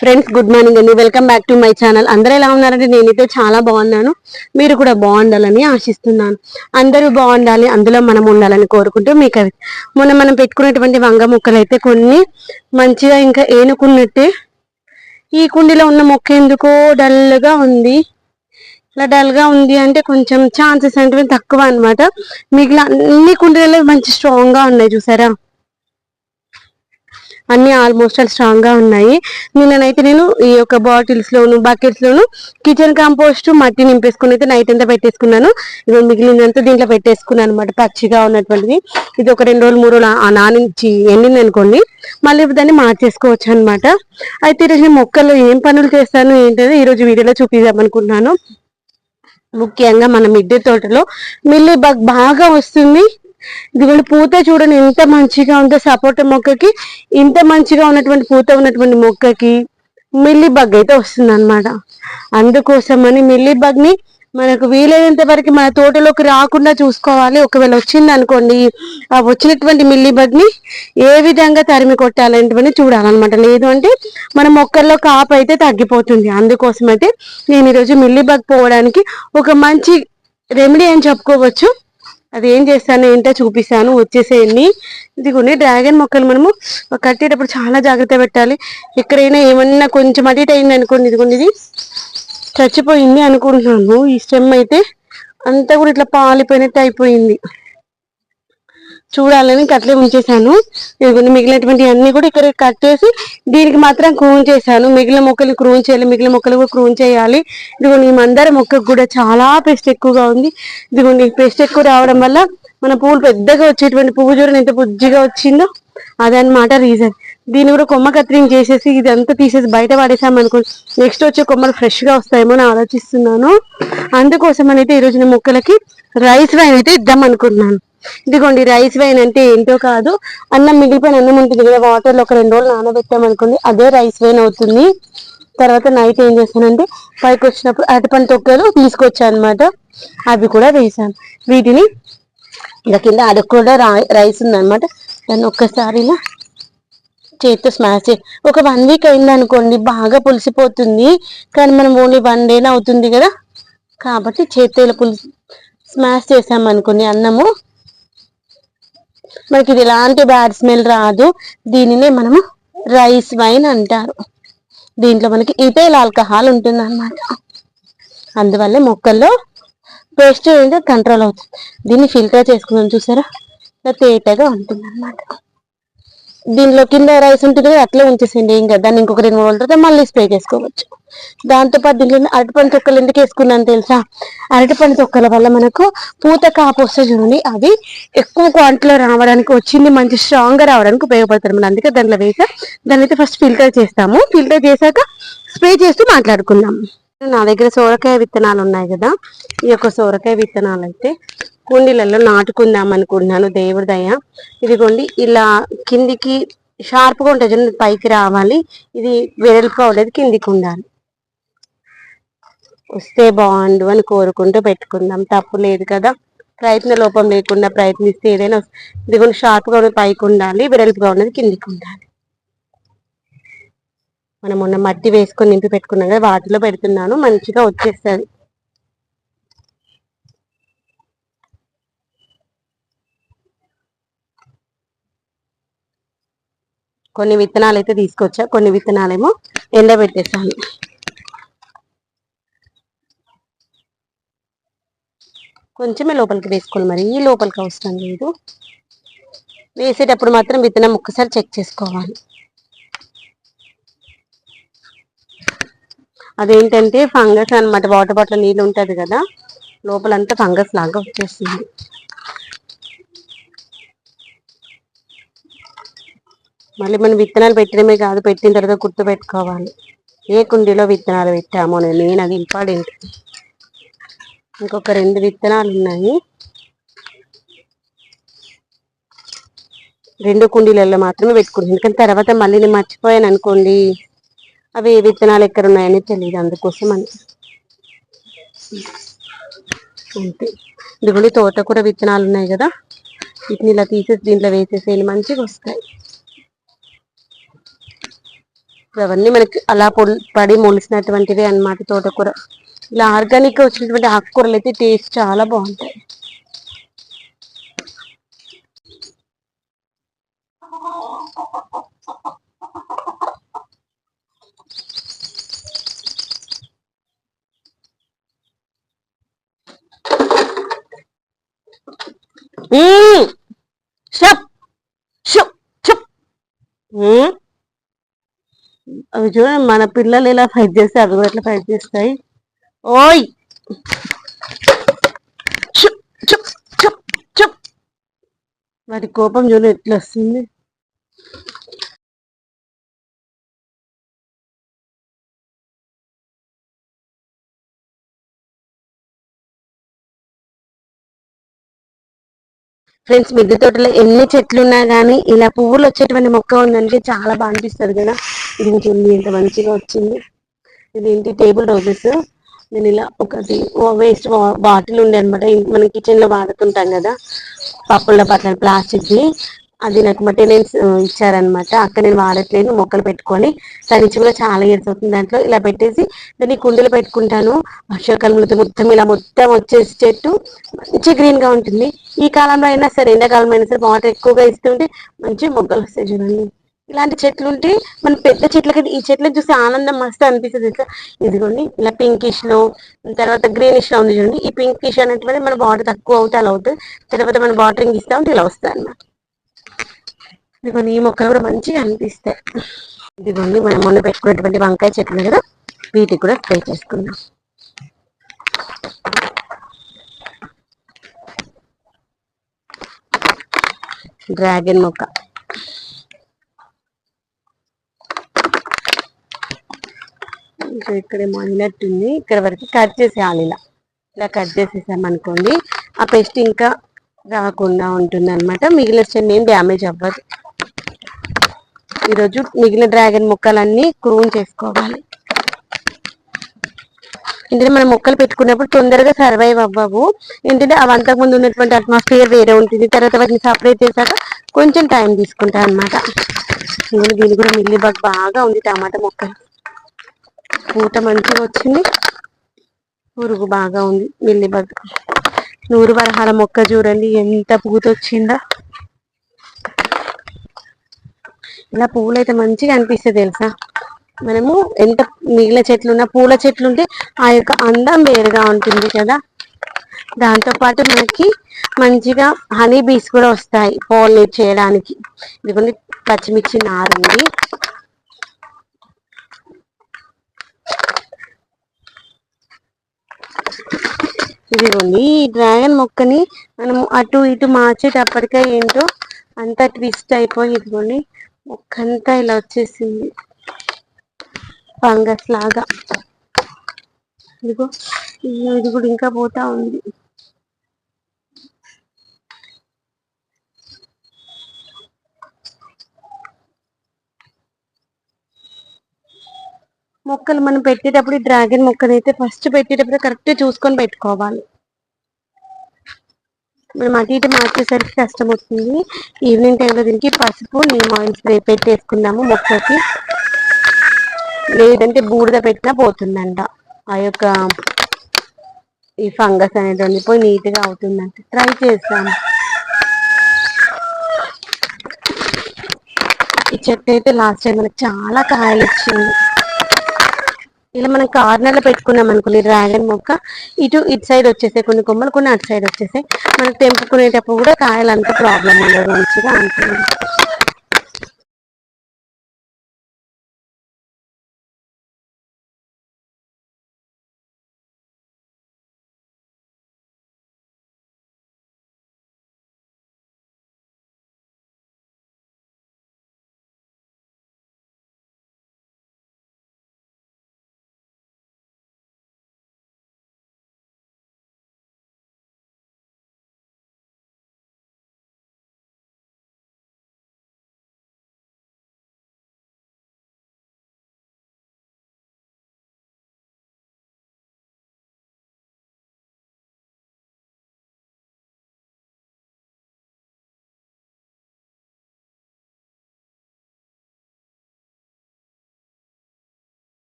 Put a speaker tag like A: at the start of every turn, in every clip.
A: Friends good morning అండి. Welcome back to my channel. అందరూ ఎలా ఉన్నారంటే నేనైతే చాలా బాగున్నాను. మీరు కూడా బాగుండాలని ఆశిస్తున్నాను. అందరూ బాగుండాలి, అందులో మనం ఉండాలని కోరుకుంటూ మీకు మొన్న మనం పెట్టుకునేటువంటి వంగ మొక్కలు అయితే కొన్ని మంచిగా ఇంకా ఏనుకున్నట్టే. ఈ కుండీలో ఉన్న మొక్క ఎందుకో డల్ గా ఉంది. ఇలా డల్ గా ఉంది అంటే కొంచెం ఛాన్సెస్ అంటే తక్కువ అనమాట. మిగిలిన అన్ని కుండీలలో మంచి స్ట్రాంగ్ గా ఉన్నాయి చూసారా. అన్ని ఆల్మోస్ట్ ఆల్ స్ట్రాంగ్ గా ఉన్నాయి. నిన్ననైతే నేను ఈ యొక్క బాటిల్స్ లోను బకెట్స్ లోను కిచెన్ కంపోస్ట్ మట్టి నింపేసుకుని అయితే నైట్ అంతా పెట్టేసుకున్నాను. ఇవి మిగిలినంతా దీంట్లో పెట్టేసుకున్నాను అనమాట, పచ్చిగా ఉన్నటువంటిది. ఇది ఒక 2 రోజులు 3 రోజులు నానించి ఎండింది అనుకోండి, మళ్ళీ దాన్ని మార్చేసుకోవచ్చు అనమాట. అయితే ఈరోజు నేను మొక్కల్లో ఏం పనులు చేస్తాను ఏంటంటే ఈరోజు వీడియోలో చూపిద్దాం అనుకుంటున్నాను. ముఖ్యంగా మన మిద్దె తోటలో మిల్లీ బగ్ బాగా వస్తుంది. ఇదిగోండి పూత చూడండి ఎంత మంచిగా ఉందో. సపోటా మొక్కకి ఇంత మంచిగా ఉన్నటువంటి పూత ఉన్నటువంటి మొక్కకి మిల్లీ బగ్ అయితే వస్తుంది అనమాట. అందుకోసమని మిల్లీ బగ్ ని మనకు వీలైనంత వరకు మన తోటలోకి రాకుండా చూసుకోవాలి. ఒకవేళ వచ్చింది అనుకోండి, ఆ వచ్చినటువంటి మిల్లీ బగ్ ని ఏ విధంగా తరిమి కొట్టాలంటే చూడాలన్నమాట. లేదు అంటే మన మొక్కల్లో కాపు అయితే తగ్గిపోతుంది. అందుకోసం అయితే నేను ఈరోజు మిల్లీ బగ్ పోవడానికి ఒక మంచి రెమెడీ అని చెప్పుకోవచ్చు. అది ఏం చేస్తాను ఏంటో చూపిస్తాను, వచ్చేసేయండి. ఇదిగోండి డ్రాగన్ మొక్కలు మనము కట్టేటప్పుడు చాలా జాగ్రత్త పెట్టాలి. ఎక్కడైనా ఏమన్నా కొంచెం అటు ఇటు అయింది అనుకోండి, ఇదిగోండి ఇది చచ్చిపోయింది అనుకుంటున్నాను. ఈ స్టెమ్ అయితే అంతా కూడా ఇట్లా పాలిపోయినట్టు అయిపోయింది. చూడాలని అట్లే ఉంచేసాను. ఇదిగోండి మిగిలినటువంటి అన్ని కూడా ఇక్కడ కట్టేసి దీనికి మాత్రం క్రూన్ చేశాను. మిగిలిన మొక్కలు క్రూన్ చేయాలి, మిగిలిన మొక్కలు కూడా క్రూన్ చేయాలి. ఇదిగోండి ఈ మందార మొక్కకు కూడా చాలా పెస్ట్ ఎక్కువగా ఉంది. ఇదిగోండి పెస్ట్ ఎక్కువ రావడం వల్ల మన పువ్వులు పెద్దగా వచ్చేటువంటి పువ్వు చూడండి ఎంత బుజ్జిగా వచ్చిందో, అదనమాట రీజన్. దీన్ని కూడా కొమ్మ కత్తిరింగ్ చేసేసి ఇదంతా తీసేసి బయట పడేసామనుకోండి, నెక్స్ట్ వచ్చే కొమ్మలు ఫ్రెష్ గా వస్తాయేమో అని ఆలోచిస్తున్నాను. అందుకోసం అయితే ఈ రోజు మొక్కలకి రైస్ వైన్ అయితే ఇద్దాం అనుకుంటున్నాను. ఇదిగోండి రైస్ వైన్ అంటే ఏంటో కాదు, అన్నం మిగిలిపోయిన అన్నం ఉంటుంది కదా, వాటర్ లో ఒక 2 రోజులు నానబెట్టామనుకోండి అదే రైస్ వైన్ అవుతుంది. తర్వాత నైట్ ఏం చేస్తానంటే పైకి వచ్చినప్పుడు అరటిపండు తొక్కలు తీసుకొచ్చాను అనమాట, అవి కూడా వేసాను. వీటిని ఇలా కింద అడుగు కూడా రైస్ ఉందనమాట, దాన్ని ఒక్కసారి ఇలా చేతితో స్మాష్ చేసి ఒక 1 వీక్ అయింది అనుకోండి బాగా పులిసిపోతుంది. కానీ మనం ఓన్లీ 1 డేనే అవుతుంది కదా, కాబట్టి చేతితో ఇలా స్మాష్ చేసామనుకోండి అన్నము, మనకి ఇది ఎలాంటి బ్యాడ్ స్మెల్ రాదు. దీనినే మనము రైస్ వైన్ అంటారు. దీంట్లో మనకి ఇథైల్ ఆల్కహాల్ ఉంటుంది అనమాట. అందువల్ల మొక్కల్లో పేస్ట్ ఏంటో కంట్రోల్ అవుతుంది. దీన్ని ఫిల్టర్ చేసుకున్నాం చూసారా, తేటగా ఉంటుంది అనమాట. దీనిలో కింద రైస్ ఉంటుంది కదా అట్లే ఉంచేసింది, ఏం కదా. దాన్ని ఇంకొక 2 రోజుల తర్వాత మళ్ళీ స్ప్రే చేసుకోవచ్చు. దాంతోపాటు దీంట్లో అరటిపండు తొక్కలు ఎందుకు వేసుకున్నాను తెలుసా? అరటిపండు తొక్కల వల్ల మనకు పూత కాపు వస్తే చూడండి, అది ఎక్కువ క్వాంటిటీలో రావడానికి, వచ్చింది మంచి స్ట్రాంగ్ గా రావడానికి ఉపయోగపడుతుంది. అందుకే దాంట్లో వేసా. దాన్ని అయితే ఫస్ట్ ఫిల్టర్ చేస్తాము. ఫిల్టర్ చేశాక స్ప్రే చేస్తూ మాట్లాడుకుందాం. నా దగ్గర సోరకాయ విత్తనాలు ఉన్నాయి కదా, ఈ యొక్క సోరకాయ విత్తనాలు అయితే కుండీలలో నాటుకుందాం అనుకుంటున్నాను. దేవుడి దయ. ఇదిగోండి ఇలా కిందికి షార్ప్గా ఉంటుంది చూడండి, పైకి రావాలి. ఇది వెడల్పుగా ఉండేది కిందికి ఉండాలి. వస్తే బాగుండు అని కోరుకుంటూ పెట్టుకుందాం, తప్పు లేదు కదా. ప్రయత్న లోపం లేకుండా ప్రయత్నిస్తే ఏదైనా. ఇదిగోండి షార్ప్గా ఉన్నది పైకి ఉండాలి, వెడల్పుగా ఉన్నది కిందికి ఉండాలి. మనం మొన్న మట్టి వేసుకొని నింపి పెట్టుకున్నాం కదా, వాటిలో పెడుతున్నాను, మంచిగా వచ్చేస్తుంది. కొన్ని విత్తనాలు అయితే తీసుకొచ్చా, కొన్ని విత్తనాలేమో ఎండబెట్టేసాను. కొంచెమే లోపలికి వేసుకోవాలి, మరి ఈ లోపలికి అవసరం లేదు. వేసేటప్పుడు మాత్రం విత్తనం ఒక్కసారి చెక్ చేసుకోవాలి. అదేంటంటే ఫంగస్ అనమాట, వాటర్ బాటిల్ నీళ్ళు ఉంటుంది కదా, లోపలంతా ఫంగస్ లాగా వచ్చేస్తుంది. మళ్ళీ మనం విత్తనాలు పెట్టడమే కాదు, పెట్టిన తర్వాత గుర్తు పెట్టుకోవాలి ఏ కుండీలో విత్తనాలు పెట్టామో నేను, అది ఇంపార్టెంట్. ఇంకొక 2 విత్తనాలు ఉన్నాయి, 2 కుండీలలో మాత్రమే పెట్టుకుంటాను. ఎందుకంటే తర్వాత మళ్ళీ నేను మర్చిపోయాను అనుకోండి, అవి ఏ విత్తనాలు ఎక్కడ ఉన్నాయని తెలియదు. అందుకోసం అని అంతే. ఇదిగోండి తోట కూడా విత్తనాలు ఉన్నాయి కదా, వీటిని ఇలా తీసేసి దీంట్లో వేసేసేయాలి, మంచిగా వస్తాయి. అవన్నీ మనకి అలా పడి మొలిసినటువంటివి అన్నమాట తోటకూర. ఇలా ఆర్గానిక్ గా వచ్చినటువంటి ఆకుకూరలు అయితే టేస్ట్ చాలా బాగుంటాయి. షప్ షప్ షప్. అవి చూడండి, మన పిల్లలు ఇలా ఫైట్ చేస్తే అవి కూడా ఎట్లా ఫైట్ చేస్తాయి. ఓయ్ షప్ షప్ షప్ షప్. వాటి కోపం చూడండి ఎట్లా వస్తుంది. ఫ్రెండ్స్, మిద్దె తోటలో ఎన్ని చెట్లు ఉన్నా కానీ ఇలా పువ్వులు వచ్చేటువంటి మొక్క ఉందంటే చాలా బాగా అనిపిస్తుంది కదా. ఇది చూడండి ఎంత మంచిగా వచ్చింది. ఇదేంటి టేబుల్ రోజెస్. నేను ఇలా ఒకటి వేస్ట్ బాటిల్ ఉండే అనమాట, మనం కిచెన్ లో వాడుతుంటాం కదా పప్పుల పట్ల ప్లాస్టిక్ది. అది నాకు మెయింటెనెన్స్ ఇచ్చారనమాట. అక్కడ నేను వాడట్లేదు, మొక్కలు పెట్టుకొని దాని నుంచి కూడా చాలా ఇయర్స్ అవుతుంది. దాంట్లో ఇలా పెట్టేసి దాన్ని కుండీలో పెట్టుకుంటాను. వర్షాకాలంలో మొత్తం ఇలా మొత్తం వచ్చేసి చెట్టు మంచి గ్రీన్ గా ఉంటుంది. ఈ కాలంలో అయినా సరే, ఎండాకాలంలో అయినా సరే వాటర్ ఎక్కువగా ఇస్తుంటే మంచి మొగ్గలు వస్తాయి చూడండి. ఇలాంటి చెట్లు ఉంటే మన పెద్ద చెట్ల కంటే ఈ చెట్లను చూసి ఆనందం మస్తు అనిపిస్తుంది. ఇదిగోండి ఇలా పింకిష్ లో, తర్వాత గ్రీనిష్ లో ఉంది చూడండి. ఈ పింకిష్ అనేటువంటి మన వాటర్ తక్కువ అవుతే అలా అవుతుంది, తర్వాత మనం వాటరింగ్ ఇస్తా ఉంటే ఇలా వస్తాయి అన్నమాట. ఇదిగోండి ఈ మొక్కలు కూడా మంచిగా అనిపిస్తాయి. ఇదిగోండి మనం మొన్న పెట్టుకున్నటువంటి వంకాయ చెట్లు కదా, వీటికి కూడా స్ప్రే చేసుకుందాం. డ్రాగన్ మొక్క ఇంకా ఇక్కడేమో అయినట్టుంది. ఇక్కడ వరకు కట్ చేసేయాలి. ఇలా ఇలా కట్ చేసేసాం అనుకోండి, ఆ పెస్ట్ ఇంకా రాకుండా ఉంటుంది అనమాట. మిగిలిన చెన్ను ఏం డ్యామేజ్ అవ్వదు. ఈరోజు మిగిలిన డ్రాగన్ మొక్కలన్నీ క్రూన్ చేసుకోవాలి. ఎందుకంటే మనం మొక్కలు పెట్టుకున్నప్పుడు తొందరగా సర్వైవ్ అవ్వవు. ఏంటంటే అవి అంతకు ముందు ఉన్నటువంటి అట్మాస్ఫియర్ వేరే ఉంటుంది. తర్వాత వాటిని సపరేట్ చేశాక కొంచెం టైం తీసుకుంటాం అనమాట. దీని కూడా మిల్లీ బగ్ బాగా ఉంది. టమాటా మొక్కలు పూత మంచిగా వచ్చింది, పురుగు బాగా ఉంది. మిల్లీ బగ్ నూరు వరహాల మొక్క చూడండి ఎంత పూత వచ్చిందో. ఇలా పువ్వులు అయితే మంచిగా అనిపిస్తుంది తెలుసా. మనము ఎంత మిగిలిన చెట్లు ఉన్న పూల చెట్లు ఉంటే ఆ యొక్క అందం వేరుగా ఉంటుంది కదా. దాంతో పాటు మనకి మంచిగా హనీ బీస్ కూడా వస్తాయి పోలినేట్ చేయడానికి. ఇదిగోండి పచ్చిమిర్చి నారుంది. ఇదిగోండి ఈ డ్రాగన్ మొక్కని మనము అటు ఇటు మార్చేటప్పటికే ఏంటో అంతా ట్విస్ట్ అయిపోయి ఇదిగోండి మొక్కంతా ఇలా వచ్చేసింది ఫంగస్ లాగా. ఇదిగో ఇది కూడా ఇంకా పోతా ఉంది. మొక్కలు మనం పెట్టేటప్పుడు డ్రాగన్ మొక్కను అయితే ఫస్ట్ పెట్టేటప్పుడు కరెక్ట్ చూసుకొని పెట్టుకోవాలి. మనం అటు ఇటు మార్చేసరికి కష్టం వస్తుంది. ఈవినింగ్ టైంలో దీనికి పసుపు నీమ్ ఆయిల్ స్ప్రే పెట్టేసుకుందాము మొక్కకి. లేదంటే బూడిద పెట్టినా పోతుందంట. ఆ యొక్క ఈ ఫంగస్ అనేది వెళ్ళిపోయి నీట్గా అవుతుందంట. ట్రై చేస్తాము. ఈ చెట్టు అయితే లాస్ట్ టైం మనకి చాలా కాయలు ఇచ్చింది. ఇలా మనం కార్నర్ లో పెట్టుకున్నాం అనుకోండి డ్రాగన్ మొక్క, ఇటు సైడ్ వచ్చేసాయి కొన్ని కొమ్మలు, కొన్ని అటు సైడ్ వచ్చేసాయి. మనం తెంపుకునేటప్పుడు కూడా కాయలు అంత ప్రాబ్లం ఉండదు, మంచిగా ఉంటుంది.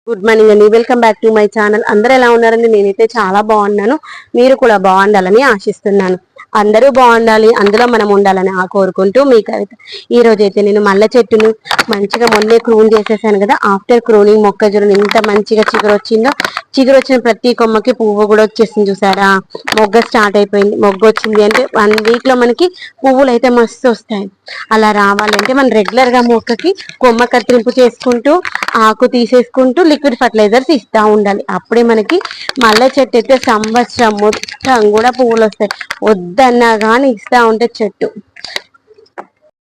A: గుడ్ మార్నింగ్ అండి, welcome back to my channel. అందరూ ఎలా ఉన్నారండి? నేనైతే చాలా బాగున్నాను. మీరు కూడా బాగుండాలని ఆశిస్తున్నాను. అందరూ బాగుండాలి, అందులో మనం ఉండాలని కోరుకుంటూ మీ కవిత. ఈ రోజు అయితే నేను మల్లె చెట్టును మంచిగా మొన్నే క్రూన్ చేసేసాను కదా. ఆఫ్టర్ క్రూనింగ్ మొక్క చూడండి ఎంత మంచిగా చిగురు వచ్చిందో. చిగురు వచ్చిన ప్రతి కొమ్మకి పువ్వు కూడా వచ్చేసింది చూసారా. మొగ్గ స్టార్ట్ అయిపోయింది. మొగ్గ వచ్చింది అంటే 1 వీక్ లో మనకి పువ్వులు అయితే మస్తు వస్తాయి. అలా రావాలంటే మనం రెగ్యులర్ గా మొక్కకి కొమ్మ కత్తిరింపు చేసుకుంటూ ఆకు తీసేసుకుంటూ లిక్విడ్ ఫర్టిలైజర్స్ ఇస్తా ఉండాలి. అప్పుడే మనకి మల్లె చెట్టు అయితే సంవత్సరం మొత్తం కూడా పువ్వులు వస్తాయి. వద్దన్నా కానీ ఇస్తా ఉంటే చెట్టు